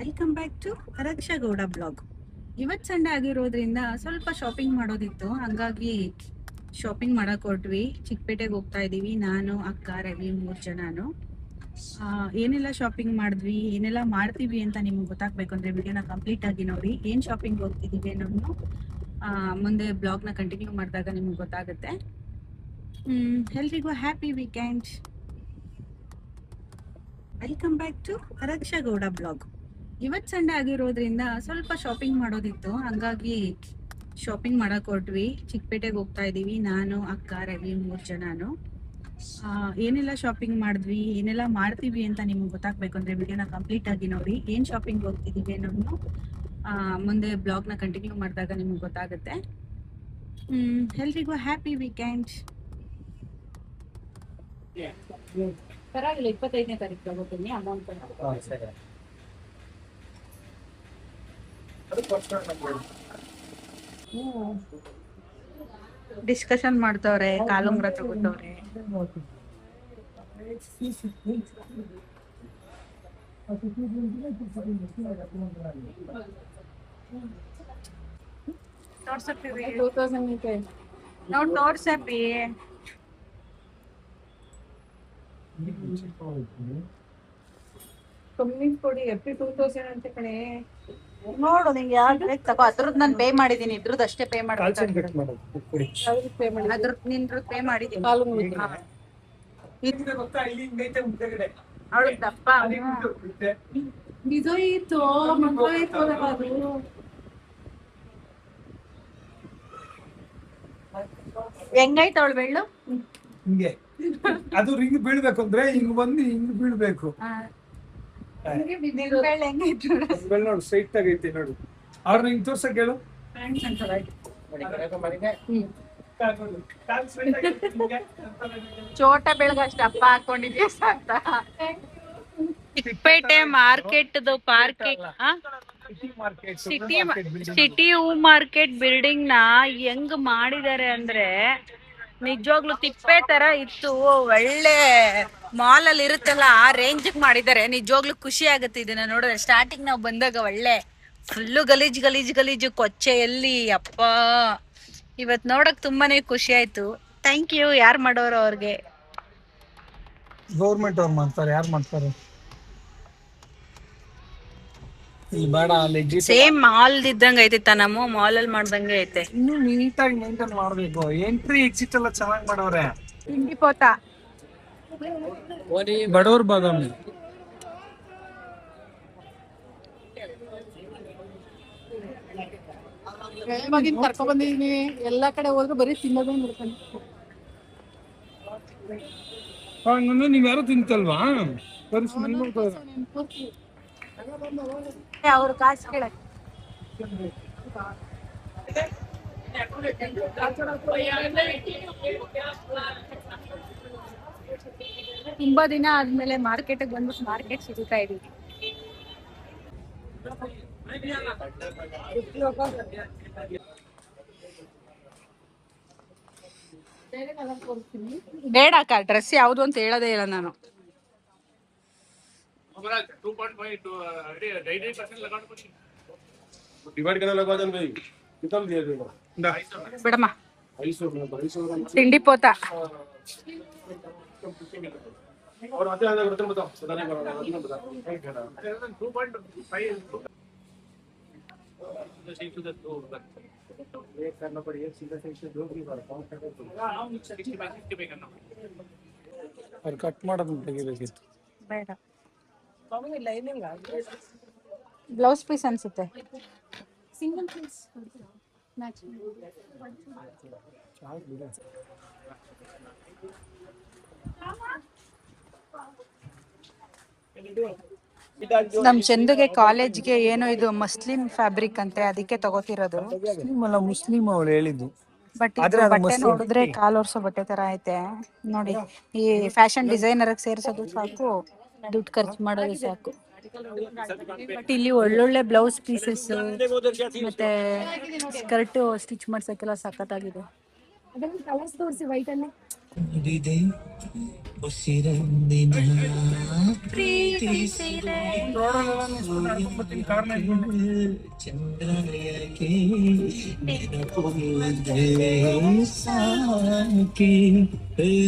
Welcome back to Raksha Gowda blog. ಇವತ್ತು Sunday ಆಗಿರೋದ್ರಿಂದ ಸ್ವಲ್ಪ ಶಾಪಿಂಗ್ ಮಾಡೋದಿತ್ತು, ಹಂಗಾಗಿ ಶಾಪಿಂಗ್ ಮಾಡಕ್ ಹೊರಟ್ವಿ. ಚಿಕ್ಕಪೇಟೆಗೆ ಹೋಗ್ತಾ ಇದೀವಿ, ನಾನು ಅಕ್ಕ ರವಿ 3 ಜನನು. ಏನೆಲ್ಲ ಶಾಪಿಂಗ್ ಮಾಡಿದ್ವಿ, ಏನೆಲ್ಲ ಮಾಡ್ತೀವಿ ಅಂತ ನಿಮ್ಗೆ ಗೊತ್ತಾಗ್ಬೇಕು ಅಂದ್ರೆ ವಿಡಿಯೋನ ಕಂಪ್ಲೀಟ್ ಆಗಿ ನೋಡಿ. ಏನ್ ಶಾಪಿಂಗ್ ಹೋಗ್ತಿದೀವಿ ಅನ್ನೋದು ಮುಂದೆ ಬ್ಲಾಗ್ನ ಕಂಟಿನ್ಯೂ ಮಾಡಿದಾಗ ನಿಮ್ಗೆ ಗೊತ್ತಾಗುತ್ತೆ. ಎಲ್ರಿಗೂ happy weekend. Welcome back to Raksha Gowda blog. ಇವತ್ತು ಸಂಡೇ ಆಗಿರೋದ್ರಿಂದ ಸ್ವಲ್ಪ ಶಾಪಿಂಗ್ ಮಾಡೋದಿತ್ತು, ಹಂಗಾಗಿ ಶಾಪಿಂಗ್ ಮಾಡಕ್ ಹೊರಟ್ವಿ. ಚಿಕ್ಕಪೇಟೆಗೆ ಹೋಗ್ತಾ ಇದೀವಿ, ನಾನು ಅಕ್ಕ ರವಿ 3 ಜನನು. ಏನೆಲ್ಲ ಶಾಪಿಂಗ್ ಮಾಡಿದ್ವಿ, ಏನೆಲ್ಲ ಮಾಡ್ತೀವಿ ಅಂತ ನಿಮ್ಗೆ ಗೊತ್ತಾಗ್ಬೇಕು ಅಂದ್ರೆ ವಿಡಿಯೋನ ಕಂಪ್ಲೀಟ್ ಆಗಿ ನೋಡಿ. ಏನ್ ಶಾಪಿಂಗ್ ಹೋಗ್ತಿದೀವಿ ಅನ್ನೋದು ಮುಂದೆ ಬ್ಲಾಗ್ನ ಕಂಟಿನ್ಯೂ ಮಾಡಿದಾಗ ನಿಮ್ಗೆ ಗೊತ್ತಾಗುತ್ತೆ. ಎಲ್ರಿಗೂ ಹ್ಯಾಪಿ ವೀಕೆಂಡ್. ಪರವಾಗಿಲ್ಲ, 25ನೇ ತಾರೀಕು ತಗೋತೀನಿ ಅಮೌಂಟ್. ಡಿಸ್ಕಷನ್ ಮಾಡ್ತವ್ರೆ, ಕಾಲುಂಗ್ರ ತಗೋತವ್ರೆ. ನೋಡ್ಸಪ್ಪಿ ಕಮ್ಮಿ ಕೊಡಿ. ಎಫ್ಟಿ 2000 ಅಂತ ಕಣೆ. ನೋಡು ನಿಂಗೆ ಯಾವ್ದು ಬೇಕು ತಗೋ. ಅದ್ರದ್ದು ನಾನು ಪೇ ಮಾಡಿದೀನಿ, ಇದ್ರದ್ದು ಅಷ್ಟೇ ಪೇ ಮಾಡ್ಬೇಕು. ಅದ್ರದ್ದು ನಿಂದ್ರದ್ದು ಪೇ ಮಾಡಿದೀನಿ. ಅವಳು ದಪ್ಪ ಬಿದೋಯ್ತು, ಮಕ್ಕಳಾಯ್ತು. ಹೆಂಗಾಯ್ತು ಅವಳು ಬೆಳ್ಳು? ಹಿಂಗೆ ಅದು ರಿಂಗ್ ಬೀಳ್ಬೇಕು ಅಂದ್ರೆ ಹಿಂಗ್ ಬಂದು ಹಿಂಗ್ ಬೀಳ್ಬೇಕು. ನೋಡು ಸ್ಟ್ರೈಟ್ ಆಗೈತಿ ನೋಡು. ಅವ್ರನ್ನ ಹಿಂಗ್ ತೋರ್ಸಕ್ ಹೇಳು. ಚೋಟ ಬೆಳಗಷ್ಟು ಅಪ್ಪ ಹಾಕೊಂಡಿದ್ಯಾ ಸಾಕ. ಚಿಕ್ಕಪೇಟೆ ಮಾರ್ಕೆಟ್ ಸಿಟಿ ಹೂ ಮಾರ್ಕೆಟ್ ಬಿಲ್ಡಿಂಗ್ ನ ಹೆಂಗ್ ಮಾಡಿದ್ದಾರೆ ಅಂದ್ರೆ ನಿಜವಾಗ್ಲೂ ತಿಪ್ಪೆ ತರ ಇತ್ತು. ಒಳ್ಳೆ ಮಾಲ್ ಅಲ್ಲಿ ಇರುತ್ತಲ್ಲ ಆ ರೇಂಜ್ ಮಾಡಿದ್ದಾರೆ. ನಿಜವಾಗ್ಲೂ ಖುಷಿ ಆಗುತ್ತೆ ಇದನ್ನ ನೋಡಿದ್ರೆ. ಸ್ಟಾರ್ಟಿಂಗ್ ನಾವು ಬಂದಾಗ ಒಳ್ಳೆ ಫುಲ್ಲು ಗಲೀಜು ಕೊಚ್ಚೆ ಎಲ್ಲಿ ಅಪ್ಪ. ಇವತ್ ನೋಡಕ್ ತುಂಬಾನೇ ಖುಷಿ ಆಯ್ತು. ಥ್ಯಾಂಕ್ ಯು ಯಾರು ಮಾಡೋರು ಅವ್ರಿಗೆ. ಗೌರ್ಮೆಂಟ್ ಅವ್ರು ಮಾಡ್ತಾರೆ, ಯಾರು ಮಾಡ್ತಾರೆ? ಸೇಮ್ ಮಾಲ್ ಇದ್ದಂಗ ಐತೆ, ನಮ್ಮ ಮಾಲ್ ಅಲ್ಲಿ ಮಾಡ್ದಂಗೆ ಐತೆ. ಇನ್ನು ನೀಟಾಗಿ ಮೇಂಟೈನ್ ಮಾಡ್ಬೇಕು. ಎಂಟ್ರಿ ಎಕ್ಸಿಟ್ ಎಲ್ಲ ಚೆನ್ನಾಗಿ ಮಾಡವ್ರೆ. ತಿಂಡಿ ಪೋತ ಬಡವ್ರ ಬಾದಾಮಿ. ಕರ್ಕೊಂಡ್ ಬಂದಿದೀನಿ. ಎಲ್ಲಾ ಕಡೆ ಹೋದ್ರು ಬರೀ ತಿನ್ನೋದೇ ನೋಡ್ಕೊಂಡು. ನೀವ್ ಯಾರು ತಿಂತಲ್ವಾ? ಅವ್ರ ಕಾಸು ಕೇಳಕ್ ತುಂಬಾ ದಿನ ಆದ್ಮೇಲೆ ಮಾರ್ಕೆಟ್ ಬಂದ್ಬಿಟ್ಟು ಮಾರ್ಕೆಟ್ ಸಿಗುತ್ತಾ ಇದೀವಿ. ಬೇಡ ಅಕ್ಕ, ಡ್ರೆಸ್ ಯಾವ್ದು ಅಂತ ಹೇಳೋದೇ ಇಲ್ಲ ನಾನು. ಬಿಡಮ್ಮ ತಿಂಡಿ ಪೋತ. ಕಟ್ ಮಾಡೋದನ್ನ ತೆಗಿಬೇಕಿತ್ತು. ಬೇಡ, ಬ್ಲೌಸ್ ಪೀಸ್ ಅನ್ಸುತ್ತೆ. ಸಿಂಗಲ್ ಪೀಸ್ ನಮ್ ಚಂದುಗೆ ಕಾಲೇಜ್ಗೆ ಏನೋ ಇದು ಮಸ್ಲಿನ್ ಫ್ಯಾಬ್ರಿಕ್ ಅಂತೆ, ಅದಕ್ಕೆ ತಗೋತಿರೋದು. ಮುಸ್ಲಿಂ ಅವಳು ಹೇಳಿದ್ದು. ಬಟ್ ಬಟ್ಟೆ ನೋಡಿದ್ರೆ ಕಾಲೋರ್ಸೋ ಬಟ್ಟೆ ತರ ಐತೆ ನೋಡಿ. ಈ ಫ್ಯಾಷನ್ ಡಿಸೈನರ್ ಸೇರ್ಸೋದು ಸಾಕು, ದುಡ್ಡು ಖರ್ಚು ಮಾಡೋದು ಸಾಕು. ಬಟ್ ಇಲ್ಲಿ ಒಳ್ಳೊಳ್ಳೆ ಬ್ಲೌಸ್ ಪೀಸಸ್ ಮತ್ತೆ ಸ್ಕರ್ಟ್ ಸ್ಟಿಚ್ ಮಾಡ್ಸಕ್ಕೆಲ್ಲ ಸಖತ್ತಾಗಿದೆ. ಅದನ್ನ ಕಲರ್ಸ್ ತೋರಿಸಿ ವೈಟ್ ಅಲ್ಲಿ.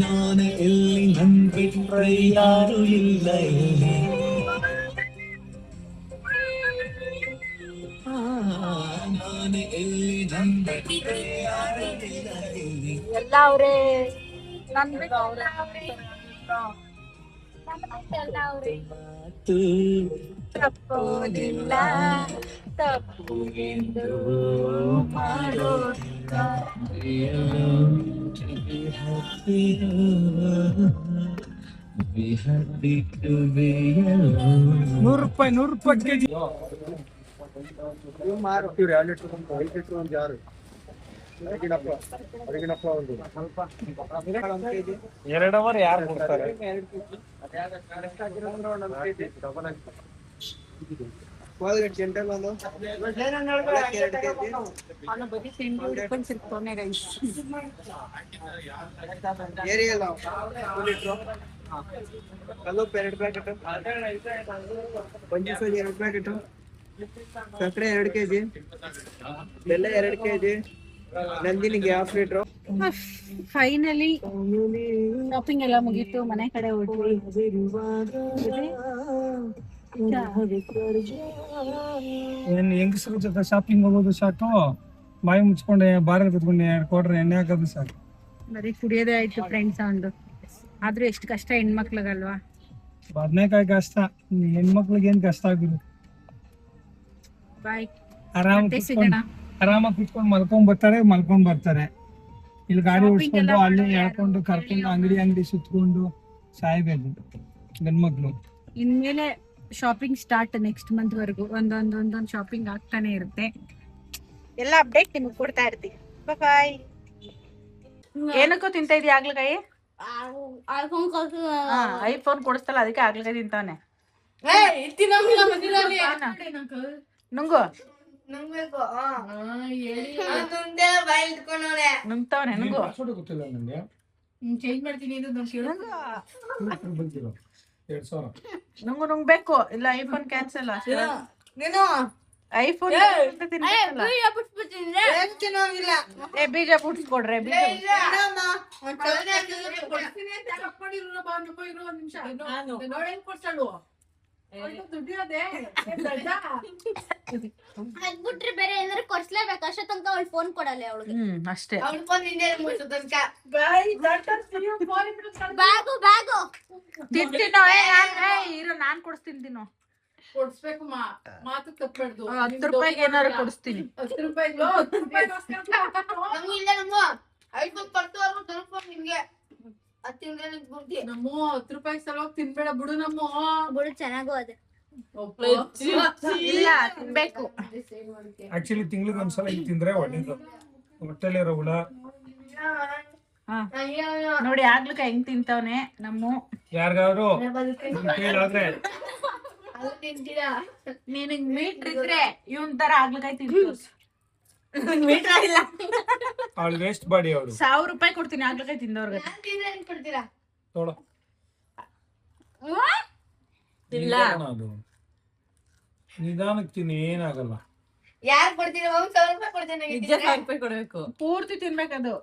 ನಾನು ಎಲ್ಲಿ ನನ್ ಬಿಟ್ರೆ ಯಾರು ಇಲ್ಲ ಇಲ್ಲಿ. ನಾನು ಎಲ್ಲಿ ನನ್ ಬಿಟ್ರೆ ಯಾರು ಇಲ್ಲ ಇಲ್ಲಿ. ಎಲ್ಲ ಅವ್ರೆ ನನ್ ಬಿಟ್ಟು ಎಲ್ಲ ಅವ್ರೆ. ನನ್ ಬಿಟ್ಟು ಎಲ್ಲ ಅವ್ರೆ. ಮಾತು ತಪ್ಪೋದಿಲ್ಲ ತಪ್ಪು ಎಂದು ಮಾಡೋದಿಲ್ಲ. Be happy to be alone. 100 ರೂಪಾಯಿ ಕೆಜಿ. ಎರಡವರ್ ಯಾರು ಕೊಡ್ತಾರೆ? ಅವನು ಬರೀ ತಿಂಡಿ ಹಿಡ್ಕೊಂಡು ಸಿಗ್ತಾನೆ ಗೈಸ್. ಕಲ್ಲುಪ್ಪು 2 ಪ್ಯಾಕೆಟ್, ಪಂಚ ಸೋಜಿ 2 ಪ್ಯಾಕೆಟ್, ಸಕ್ಕರೆ 2 kg, ಬೆಲ್ಲ 2 kg, ನಂದಿನಿಗೆ 1/2 ಲೀಟ್ರು. ಫೈನಲಿ ಶಾಪಿಂಗ್ ಎಲ್ಲ ಮುಗೀತು, ಮನೆ ಕಡೆ ಹೊರಟ್ವಿ. ಏನ್ ಹೆಂಗಸ್ರ ಜೊತೆ ಶಾಪಿಂಗ್ ಹೋಗೋದು ಸಾಕು, ಬಾಯಿ ಮುಚ್ಕೊಂಡೆ ಬಾರಲ್ಲಿ ಕುತ್ಕೊಂಡೆ 2 ಕ್ವಾರ್ಟರ್ ಎಣ್ಣೆ ಹಾಕೋದು ಸಾಕು. ಬರೀ ಕುಡಿಯೋದೇ ಆಯ್ತು ಫ್ರೆಂಡ್ಸ್ ಒಂದು. ಆದ್ರೂ ಎಷ್ಟು ಕಷ್ಟ ಹೆಣ್ಮಕ್ಳಿಗಲ್ವಾ. ಬದ್ನೇಕಾಯಿ ಕಷ್ಟ, ಹೆಣ್ಮಕ್ಳಿಗೆ ಏನ್ ಕಷ್ಟ ಆಗುದು. ಬಾಯ್, ಆರಾಮಾಗಿ ಸಿಗೋಣ. ಕುತ್ಕೊಂಡು ಮಲ್ಕೊಂಡ್ ಬರ್ತಾರೆ. ಇಲ್ಲಿ ಗಾಡಿ Shopping ಓಡಿಸ್ಕೊಂಡು ಎಲ್ಲ ಅಲ್ಲಿ ಮಾಡೋದು ಎಳ್ಕೊಂಡು ಯಾರು? ಕರ್ಕೊಂಡು ಅಂಗಡಿ ಸುತ್ಕೊಂಡು ಸಾಯ್ಬೇಕು ಗಂಡ್ಮಕ್ಳು. ಇನ್ಮೇಲೆ ಶಾಪಿಂಗ್ ಸ್ಟಾರ್ಟ್ ನೆಕ್ಸ್ಟ್ ಮಂತ್ ವರ್ಗು. ಒಂದೊಂದ್ ಶಾಪಿಂಗ್ ಆಗ್ತಾನೆ ಇರುತ್ತೆ. ಎಲ್ಲ ಅಪ್ಡೇಟ್ ನಿಮಗೆ ಕೊಡ್ತಾ ಇರ್ತೀವಿ. ಬಾಯ್. ಏನಕ್ಕೂ ತಿಂತ ಇದೀಯ ಆಗ್ಲಕಾಯಿ? ಐಫೋನ್ ಕೊಡಿಸ್ತಲ್ಲ, ಅದಕ್ಕೆ ಆಗ್ಲಕಾಯಿ ತಿಂತಾನೆ. ನುಂಗು ನುಂಗ್ತಾವನೆ, ನುಂಗು. ಗೊತ್ತಿಲ್ಲ ನಂಗೆ. ಚೇಂಜ್ ಮಾಡ್ತೀನಿ ನುಂಗು ನುಂಗ್ಬೇಕು, ಇಲ್ಲ ಐಫೋನ್ ಕ್ಯಾನ್ಸಲ್. ಐಫೋನ್ ಬೀಜ ಪುಟ್ಸ್ಕೊಡ್ರೆ. ಬಿಟ್ರೆ ಬೇರೆ ಏನಾದ್ರು ಕೊಡ್ಸ್ಲೇಬೇಕು. ಅಷ್ಟೇ ತನಕ ಅವಳು ಫೋನ್ ಕೊಡಲ್ಲ ಅವಳಿಗೆ. ಅಷ್ಟೇ. ಬ್ಯಾಗು ಬ್ಯಾಗು ತಿಂತೀನೋ ಇರೋ, ನಾನ್ ಕೊಡಿಸ್ತೀನಿ ತಿನ್ನೋ. ಕೊಡ್ಸ್ಬೇಕು ಮಾತು ತಪ್ಪಬಾರ್ದು. 10 ರೂಪಾಯಿಗೆ ಏನಾರು ಕೊಡಿಸ್ತೀನಿ. 10 ರೂಪಾಯಿ ನಮ್ಮ 10 ರೂಪಾಯಿ ಸಲುವಾಗಿ ತಿನ್ಬೇಡ ಬಿಡು. ನಮ್ಮ ಬಿಡು ಚೆನ್ನಾಗೂ ಅದೇ. ಇಲ್ಲ, ತಿನ್ಬೇಕು. ಆಕ್ಚುಲಿ ತಿಂಗ್ಳಿಗೆ ಒಂದ್ಸಲ ಇದು ತಿಂದ್ರೆ ಒಳ್ಳೇದು. ಹೊಟ್ಟೆಲಿರೋ ಹುಳ ನೋಡಿ ಆಗ್ಲಿಕ್ಕೆ ಹೆಂಗ್ ತಿಂತಾವನೆ ನಮ್ಮ. ಯಾರಿಗಾದ್ರು ಕೇಳಾದ್ರೆ ನಿನಗ್ ಮೀಟ್ರ್ ಇದ್ರೆ ಇವನ್ ತರ ಆಗ್ಲಿಕಾಯ್ ತಿಂತು. ಮೀಟ್ರ್ ಇಲ್ಲ, ಅವಳು ವೇಸ್ಟ್ ಬಾಡಿ. ಅವಳು 1000 ರೂಪಾಯಿ ಕೊಡ್ತೀನಿ ಆಗ್ಲಿಕಾಯ್ ತಿಂದವ್ರಿಗೆ. ನೋಡು ಇಲ್ಲ, ಅದು ನಿಧಾನಕ್ಕೆ ತಿನ್ನಿ, ಏನಾಗಲ್ಲ. ಯಾರು ಕೊಡ್ತೀರ? 1,000 ರೂಪಾಯಿ ಕೊಡ್ತೇನೆ. 1,000 ರೂಪಾಯಿ ಕೊಡ್ಬೇಕು. ಪೂರ್ತಿ ತಿನ್ಬೇಕದು.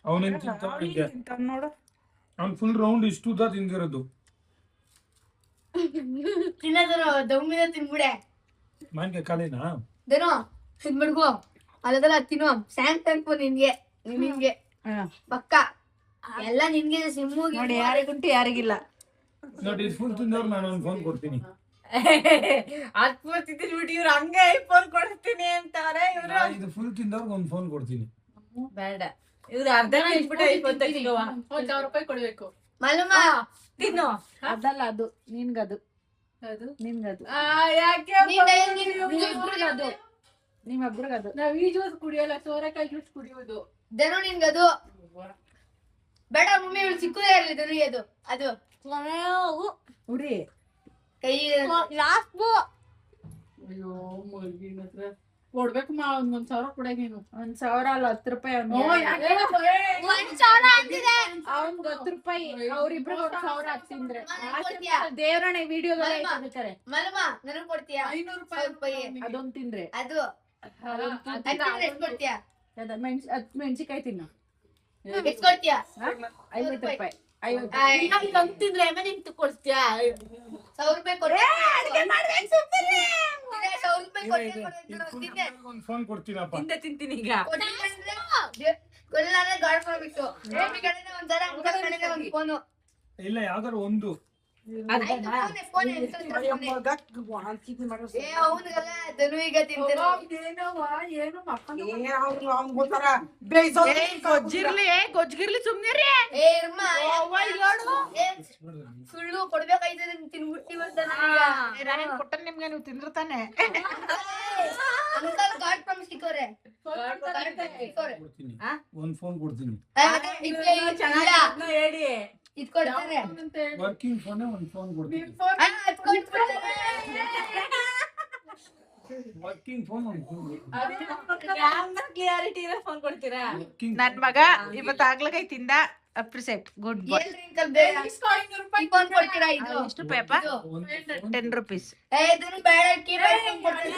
ಅವನೇನ್ ತಿಂತಾವ ನೋಡು, ಅವ್ನು ಫುಲ್ ರೌಂಡ್ ಇಷ್ಟು ಉದ್ದ ತಿಂದಿರೋದು. ತಿನ್ನೋದನು ದಮ್ಮಿನ ತಿನ್ಬಿಡೆ. ಮಾನ್ಕೆ ಕಾಲಿನಾ ದೇನೋ ತಿನ್ಬಿಡ್ಗೋ. ಅಲ್ಲದಲ್ಲ ತಿನ್ನೋ. ಸ್ಯಾಮ್ಸಂಗ್ ಫೋನ್ ನಿನ್ಗೆ, ನಿನ್ಗೆ ಪಕ್ಕ ಎಲ್ಲ ನಿನ್ಗೆ. ಸಿಮ್ಮು ನೋಡಿ ಯಾರಿಗುಂಟು ಯಾರಿಗಿಲ್ಲ. ನೋಡಿ ಫುಲ್ ತಿಂದವ್ರು ನಾನು ಒಂದು ಫೋನ್ ಕೊಡ್ತೀನಿ. ತಿಂದ್ಬಿಟ್ಟು ಇವ್ರು ಹಂಗೆ ಐಫೋನ್ ಕೊಡ್ತೀನಿ ಅಂತಾರೆ. ಇವ್ರು ಇದು ಫುಲ್ ತಿಂದವ್ರಿಗೆ ಒಂದು ಫೋನ್ ಕೊಡ್ತೀನಿ. ಬೇಡ, ಇವ್ರು ಅರ್ಧ ತಿಂದ್ಬಿಟ್ಟು ಐಫೋನ್ ತೆಗಿಸುವ. 1,000 ರೂಪಾಯಿ ಕೊಡ್ಬೇಕು. ಮಲ್ಲಮ್ಮ ತಿನ್ನು. ಅದಲ್ಲ, ಅದು ನಿನ್ಗದು, ಅದು ನಿನ್ಗದು, ಯಾಕೆ ನಿಮ್ಮಿಬ್ರಿಗದು, ನಿಮ್ಮಿಬ್ರಿಗದು. ನಾವ್ ಈ ಜ್ಯೂಸ್ ಕುಡಿಯಲ್ಲ, ಸೋರೆಕಾಯಿ ಜ್ಯೂಸ್ ಕುಡಿಯೋದು. ದೇನೋ ನಿನ್ಗದು ಬೇಡ. ಮಮ್ಮಿ ಇವಳು ಚಿಕ್ಕದೇ ಇರಲಿ ದನಿ. ಅದು ಅದು ಉಡಿ ಕೈ ಲಾಸ್ಟ್ ಅಯ್ಯೋ ಮಗಿನ ಹತ್ರ ಕೊಡ್ಬೇಕು ಒಂದ್ ಸಾವಿರ ಕೊಡ ನೀನು. 1,000 ಅಲ್ಲ 10 ರೂಪಾಯಿ ಓ, ಯಾಕೆ? ಒಂದ್ ಸಾವಿರ ಅಂತಿದೆ. ಅವ್ನ್ಗೆ 10 ರೂಪಾಯಿ ಅವ್ರಿಬ್ರಿಗೆ 1,000 ಹಾಕ್ತಿಂದ್ರೆ ಕೊಡ್ತೀಯಾ? ದೇವ್ರಣೆ ವಿಡಿಯೋದಲ್ಲ ಮಲ್ಮ. ಇಟ್ಟಿರ್ತಾರೆ ಮಲ್ಮ ನನಗ್ ಕೊಡ್ತೀಯಾ? 500 1,000 ರೂಪಾಯಿ. ಅದೊಂದ್ ತಿಂದ್ರೆ ಅದು ಅದ್ರಿಂದ ಎಷ್ಟ್ ಕೊಡ್ತೀಯಾ? ಮೆಣಸಿಕಾಯಿ ತಿನ್ನು ಎಷ್ಟ್ ಕೊಡ್ತೀಯಾ? 50 ರೂಪಾಯಿ 50 ಆಯ್. ಅಂತಿದ್ರೆ ನಿಂತು ಕೊಡ್ತೀಯಾ? 1,000 ರೂಪಾಯಿ ಕೊಡ್ತೀಯಾ? ಇದೇ 1,000 ರೂಪಾಯಿ ಕೊಡ್ತೀನಿ. ಒಂದು ಫೋನ್ ಕೊಡ್ತೀನಪ್ಪ. ತಿಂದೆ ತಿಂತೀನಿ ಈಗ ಕೊಡಲ್ಲ ಅಂದ್ರೆ ಗಾಡ್ ಮಾಡ್ಬಿಟ್ಟು ಬೇಬಿ ಕಡೆನೇ ಒಂಥರ ಮುಖ ಕಡೆನೇ ಒಂದ್ ಫೋನು. ಇಲ್ಲ ಯಾವ್ದಾರು ಒಂದು. ಫೋನ್ ಏ ಅವನಿಗೆಲ್ಲ ಧನು ಈಗ ತಿಂತಾನೆ. ಗೊಜ್ಜಿರ್ಲಿ ಸುಮ್ನಿರಿ ಏ ಇರ್ಮ, ಏ, ಸುಳ್ಳು ಕೊಡ್ಬೇಕಾಯ್ತದೆ ತಿನ್ಬಿಟ್ಟಿವಂತ ನನಗ. ಕೊಟ್ಟ ನಿಮ್ಗೆ ನೀವು ತಿಂದಿರ್ತಾನೆ ಅಂಕಲ್ ಗಾಡ್ ಪ್ರಾಮಿಸ್ ಇಕ್ಕೋರೆ. ಕೊಡ್ತೀನಿ ಒಂದು ಫೋನ್ ಕೊಡ್ತೀನಿ. ಹೇಳಿ ಇದ್ ಕೊಡ್ತಾರೆ. ವರ್ಕಿಂಗ್ ಫೋನ್ ಒಂದು ಫೋನ್ ಕೊಡ್ತೀನಿ. ಅದ್ ಕೊಟ್ಬಿಡ್ತಾರೆ. ವರ್ಕಿಂಗ್ ಫೋನ್ ಒಂದು ಫೋನ್ ಕ್ಲಿಯಾರಿಟಿ ಇರೋ ಫೋನ್ ಕೊಡ್ತೀರಾ? ವರ್ಕಿಂಗ್ ನನ್ ಮಗ ಇವತ್ತು ಆಗ್ಲಕೈ ತಿಂದ ಅಪ್ರಿಸೆಟ್ ಗುಡ್ ಬಾಯ್. ಏನ್ರಿ ಅಂಕಲ್ ಬೇಡ ಈ ಫೋನ್ ಕೊಡ್ತೀರಾ ಇದು? ಎಷ್ಟು ರೂಪಾಯಪ್ಪ? ಇದು. 10 rupees. ಏ ಇದನ್ನು ಬೇಡ ಕೀಪ್ಯಾಡ್ ಫೋನ್ ಕೊಡ್ತೀನಿ.